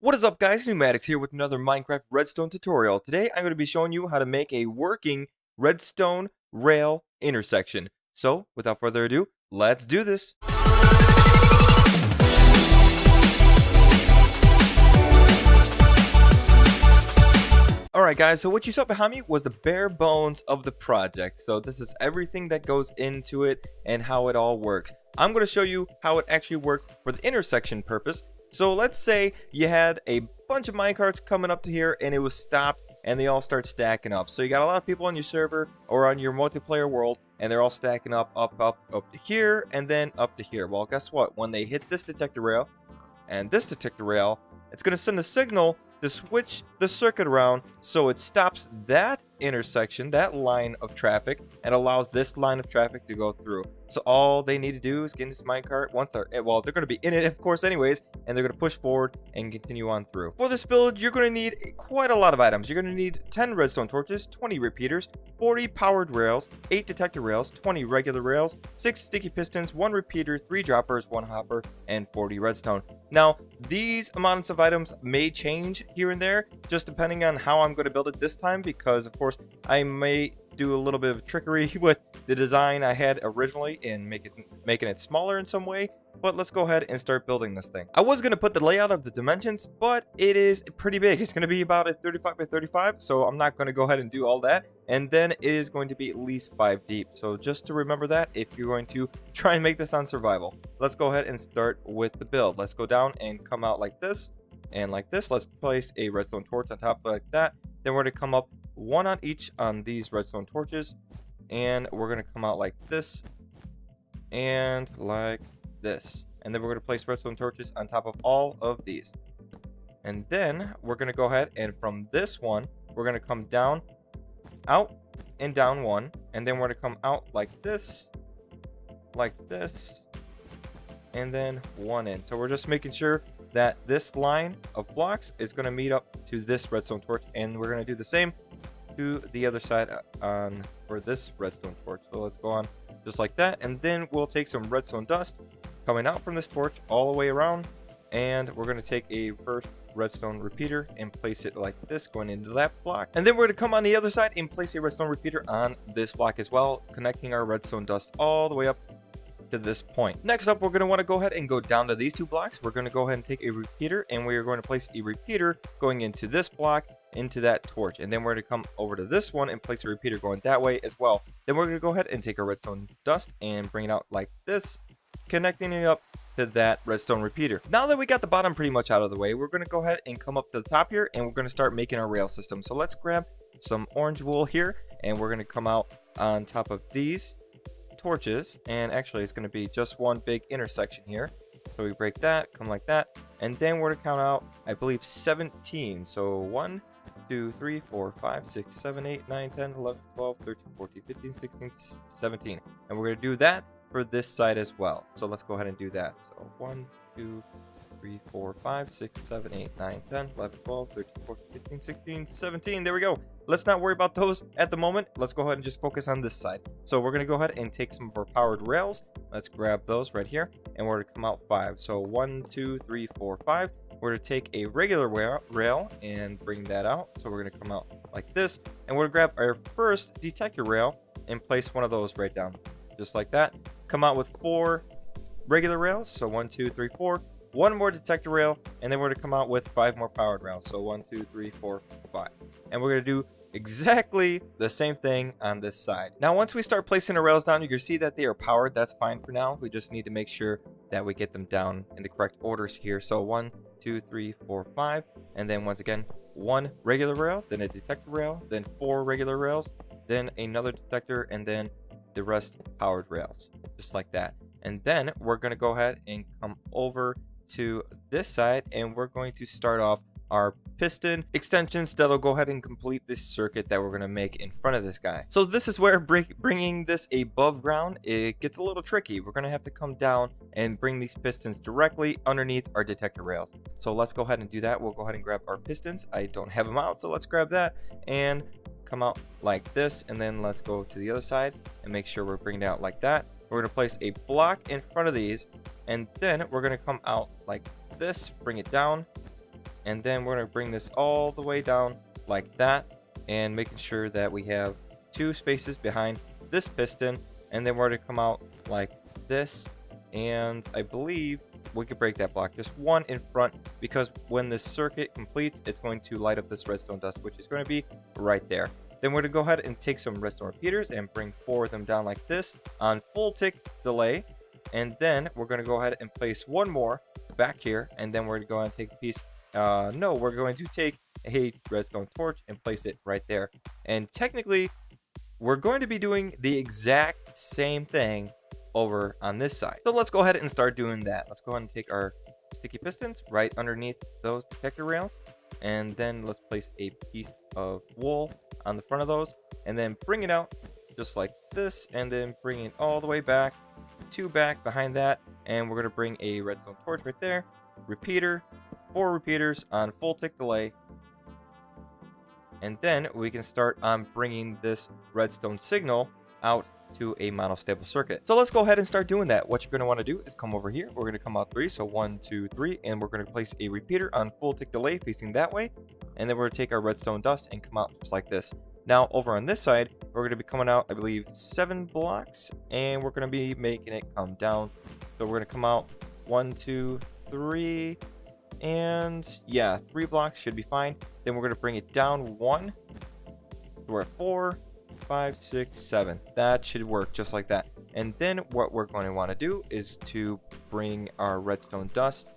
What is up, guys? Neumatix here with another Minecraft Redstone tutorial. Today I'm going to be showing you how to make a working redstone rail intersection. So without further ado, let's do this. Alright guys, so what you saw behind me was the bare bones of the project. So this is everything that goes into it and how it all works. I'm going to show you how it actually works for the intersection purpose. So let's say you had a bunch of minecarts coming up to here and it was stopped and they all start stacking up. So you got a lot of people on your server or on your multiplayer world and they're all stacking up to here and then up to here. Well, guess what? When they hit this detector rail and this detector rail, it's going to send a signal to switch the circuit around so it stops that intersection, that line of traffic, and allows this line of traffic to go through. So all they need to do is get in this minecart once they're going to be in it, of course, anyways, and they're going to push forward and continue on through. For this build, you're going to need quite a lot of items. You're going to need 10 redstone torches, 20 repeaters, 40 powered rails, 8 detector rails, 20 regular rails, 6 sticky pistons, 1 repeater, 3 droppers, 1 hopper, and 40 redstone. Now, these amounts of items may change here and there, just depending on how I'm going to build it this time, because of course I may do a little bit of trickery with the design I had originally and making it smaller in some way. But let's go ahead and start building this thing. I was going to put the layout of the dimensions, but it is pretty big. It's going to be about a 35 by 35, so I'm not going to go ahead and do all that. And then it is going to be at least 5 deep. So just to remember that if you're going to try and make this on survival. Let's go ahead and start with the build. Let's go down and come out like this and like this. Let's place a redstone torch on top like that. Then we're going to come up one on each on these redstone torches, and we're going to come out like this and like this, and then we're going to place redstone torches on top of all of these. And then we're going to go ahead and from this one we're going to come down, out and down one, and then we're going to come out like this, and then one in. So we're just making sure that this line of blocks is going to meet up to this redstone torch, and we're going to do the same to the other side on for this redstone torch. So let's go on just like that, and then we'll take some redstone dust coming out from this torch all the way around, and we're going to take a first redstone repeater and place it like this going into that block, and then we're going to come on the other side and place a redstone repeater on this block as well, connecting our redstone dust all the way up to this point. Next up, we're going to want to go ahead and go down to these 2 blocks. We're going to go ahead and take a repeater, and we are going to place a repeater going into this block, into that torch, and then we're going to come over to this one and place a repeater going that way as well. Then we're going to go ahead and take our redstone dust and bring it out like this, connecting it up to that redstone repeater. Now that we got the bottom pretty much out of the way, we're going to go ahead and come up to the top here, and we're going to start making our rail system. So let's grab some orange wool here, and we're going to come out on top of these torches, and actually it's going to be just one big intersection here. So we break that, come like that, and then we're going to count out, I believe, 17. So 1, 2, 3, 4, 5, 6, 7, 8, 9, 10, 11, 12, 13, 14, 15, 16, 17. And we're going to do that for this side as well. So let's go ahead and do that. So 1, 2, 3, 4, 5, 6, 7, 8, 9, 10, 11, 12, 13, 14, 15, 16, 17. There we go. Let's not worry about those at the moment. Let's go ahead and just focus on this side. So we're going to go ahead and take some of our powered rails. Let's grab those right here, and we're going to come out 5. So 1, 2, 3, 4, 5. We're going to take a regular rail and bring that out. So we're going to come out like this, and we're going to grab our first detector rail and place one of those right down, just like that. Come out with 4 regular rails. So 1, 2, 3, 4. 1 more detector rail, and then we're going to come out with 5 more powered rails. So 1, 2, 3, 4, 5. And we're going to do exactly the same thing on this side. Now, once we start placing the rails down, you can see that they are powered. That's fine for now. We just need to make sure that we get them down in the correct orders here. So 1, 2, 3, 4, 5. And then once again, 1 regular rail, then a detector rail, then 4 regular rails, then another detector, and then the rest powered rails, just like that. And then we're going to go ahead and come over to this side, and we're going to start off our piston extensions that'll go ahead and complete this circuit that we're going to make in front of this guy. So this is where bringing this above ground, it gets a little tricky. We're going to have to come down and bring these pistons directly underneath our detector rails. So let's go ahead and do that. We'll go ahead and grab our pistons. I don't have them out, so let's grab that and come out like this, and then let's go to the other side and make sure we're bringing it out like that. We're going to place a block in front of these, and then we're going to come out like this, bring it down, And then we're going to bring this all the way down like that, and making sure that we have 2 spaces behind this piston. And then we're going to come out like this, and I believe we could break that block, just 1 in front, because when this circuit completes, it's going to light up this redstone dust, which is going to be right there. Then we're going to go ahead and take some redstone repeaters and bring 4 of them down like this on full tick delay. And then we're going to go ahead and place 1 more back here, and then we're going to go ahead and take a piece. We're going to take a redstone torch and place it right there. And technically, we're going to be doing the exact same thing over on this side. So let's go ahead and start doing that. Let's go ahead and take our sticky pistons right underneath those detector rails, and then let's place a piece of wool on the front of those, and then bring it out just like this, and then bring it all the way back, 2 back behind that, and we're going to bring a redstone torch right there, repeater, 4 repeaters on full tick delay, and then we can start on bringing this redstone signal out to a monostable circuit. So let's go ahead and start doing that. What you're going to want to do is come over here. We're going to come out 3, so 1, 2, 3, and we're going to place a repeater on full tick delay facing that way, and then we're going to take our redstone dust and come out just like this. Now over on this side, we're going to be coming out, I believe, 7 blocks, and we're going to be making it come down. So we're going to come out 1, 2, 3, and yeah, 3 blocks should be fine. Then we're going to bring it down 1. So we're at 4, 5, 6, 7. That should work just like that. And then what we're going to want to do is to bring our redstone dust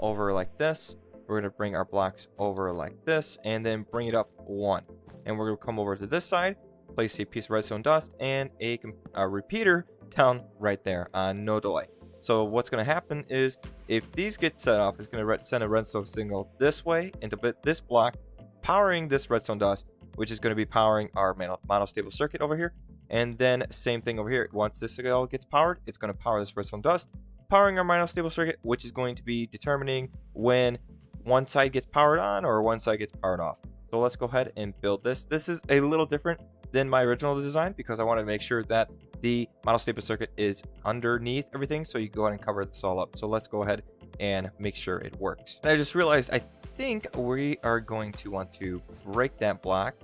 over like this. We're going to bring our blocks over like this, and then bring it up 1. And we're going to come over to this side, place a piece of redstone dust and a repeater down right there on no delay. So what's going to happen is, if these get set off, it's going to send a redstone signal this way into this block, powering this redstone dust, which is going to be powering our monostable circuit over here. And then same thing over here. Once this signal gets powered, it's going to power this redstone dust, powering our monostable circuit, which is going to be determining when one side gets powered on or one side gets powered off. So let's go ahead and build this. This is a little different than my original design because I wanted to make sure that the monostable circuit is underneath everything, so you go ahead and cover this all up. So let's go ahead and make sure it works. And I just realized I think we are going to want to break that block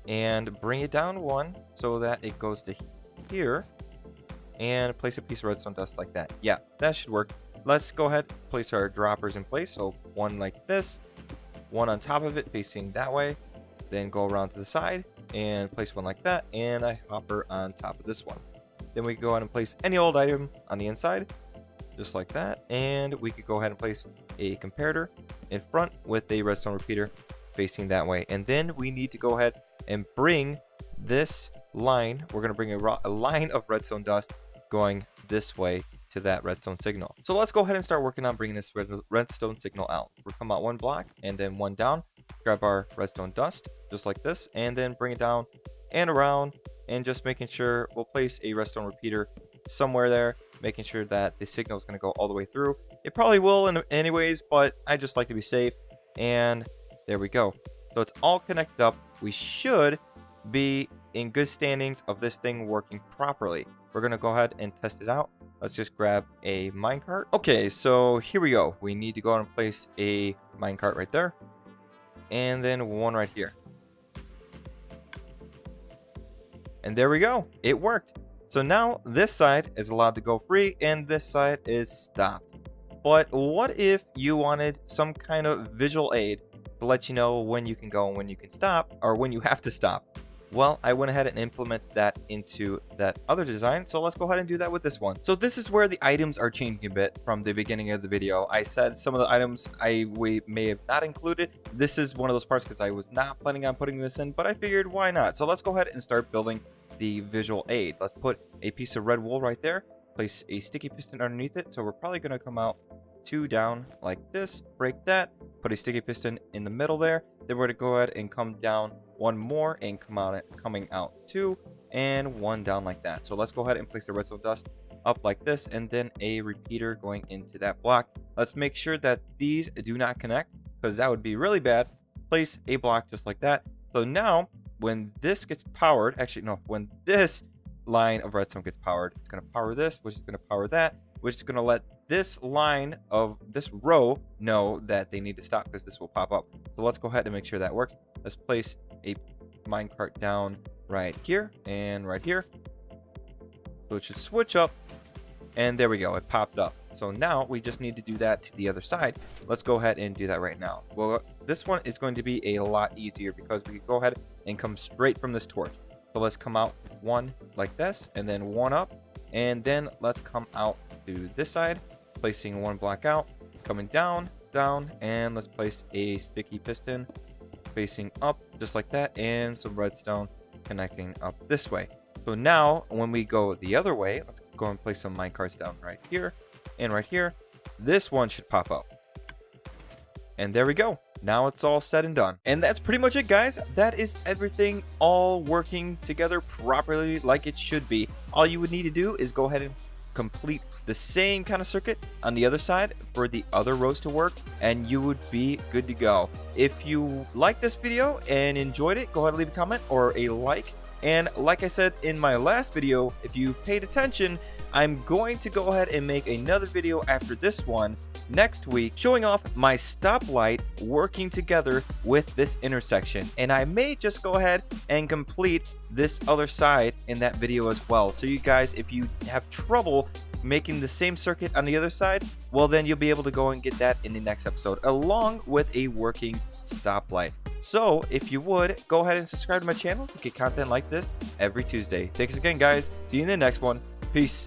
and bring it down 1 so that it goes to here, and place a piece of redstone dust like that. Yeah, that should work. Let's go ahead and place our droppers in place. So 1 like this, 1 on top of it facing that way, then go around to the side and place 1 like that, and a hopper on top of this one. Then we go ahead and place any old item on the inside just like that, and we could go ahead and place a comparator in front with a redstone repeater facing that way. And then we need to go ahead and bring this line, we're going to bring a line of redstone dust going this way to that redstone signal. So let's go ahead and start working on bringing this redstone signal out. We'll come out 1 block and then 1 down, grab our redstone dust just like this, and then bring it down and around, and just making sure we'll place a redstone repeater somewhere there, making sure that the signal is going to go all the way through. It probably will anyways, but I just like to be safe. And there we go. So it's all connected up. We should be in good standings of this thing working properly. We're going to go ahead and test it out. Let's just grab a minecart. Okay, so here we go. We need to go and place a minecart right there, and then 1 right here. And there we go. It worked. So now this side is allowed to go free and this side is stopped. But what if you wanted some kind of visual aid to let you know when you can go and when you can stop, or when you have to stop? Well, I went ahead and implemented that into that other design, so let's go ahead and do that with this one. So this is where the items are changing a bit from the beginning of the video. I said some of the items we may have not included. This is one of those parts because I was not planning on putting this in, but I figured why not? So let's go ahead and start building the visual aid. Let's put a piece of red wool right there, place a sticky piston underneath it. So we're probably going to come out 2 down like this, break that, put a sticky piston in the middle there. Then we're going to go ahead and come down 1 more and coming out 2, and 1 down like that. So let's go ahead and place the redstone dust up like this, and then a repeater going into that block. Let's make sure that these do not connect, because that would be really bad. Place a block just like that. So now when this gets powered, actually no, when this line of redstone gets powered, it's going to power this, which is going to power that, which is going to let this line of this row know that they need to stop because this will pop up. So let's go ahead and make sure that works. Let's place a minecart down right here and right here. So it should switch up. And there we go, it popped up. So now we just need to do that to the other side. Let's go ahead and do that right now. Well, this one is going to be a lot easier because we can go ahead and come straight from this torch. So let's come out one like this, and then one up. And then let's come out to this side, placing one block out, coming down, down, and let's place a sticky piston facing up just like that, and some redstone connecting up this way. So now when we go the other way, let's go and place some minecarts down right here and right here. This one should pop up. And there we go. Now it's all said and done. And that's pretty much it, guys. That is everything all working together properly like it should be. All you would need to do is go ahead and complete the same kind of circuit on the other side for the other rows to work, and you would be good to go. If you like this video and enjoyed it, go ahead and leave a comment or a like. And like I said in my last video, if you paid attention, I'm going to go ahead and make another video after this one next week showing off my stoplight working together with this intersection. And I may just go ahead and complete this other side in that video as well. So you guys, if you have trouble making the same circuit on the other side, well, then you'll be able to go and get that in the next episode along with a working stoplight. So if you would, go ahead and subscribe to my channel to get content like this every Tuesday. Thanks again, guys. See you in the next one. Peace.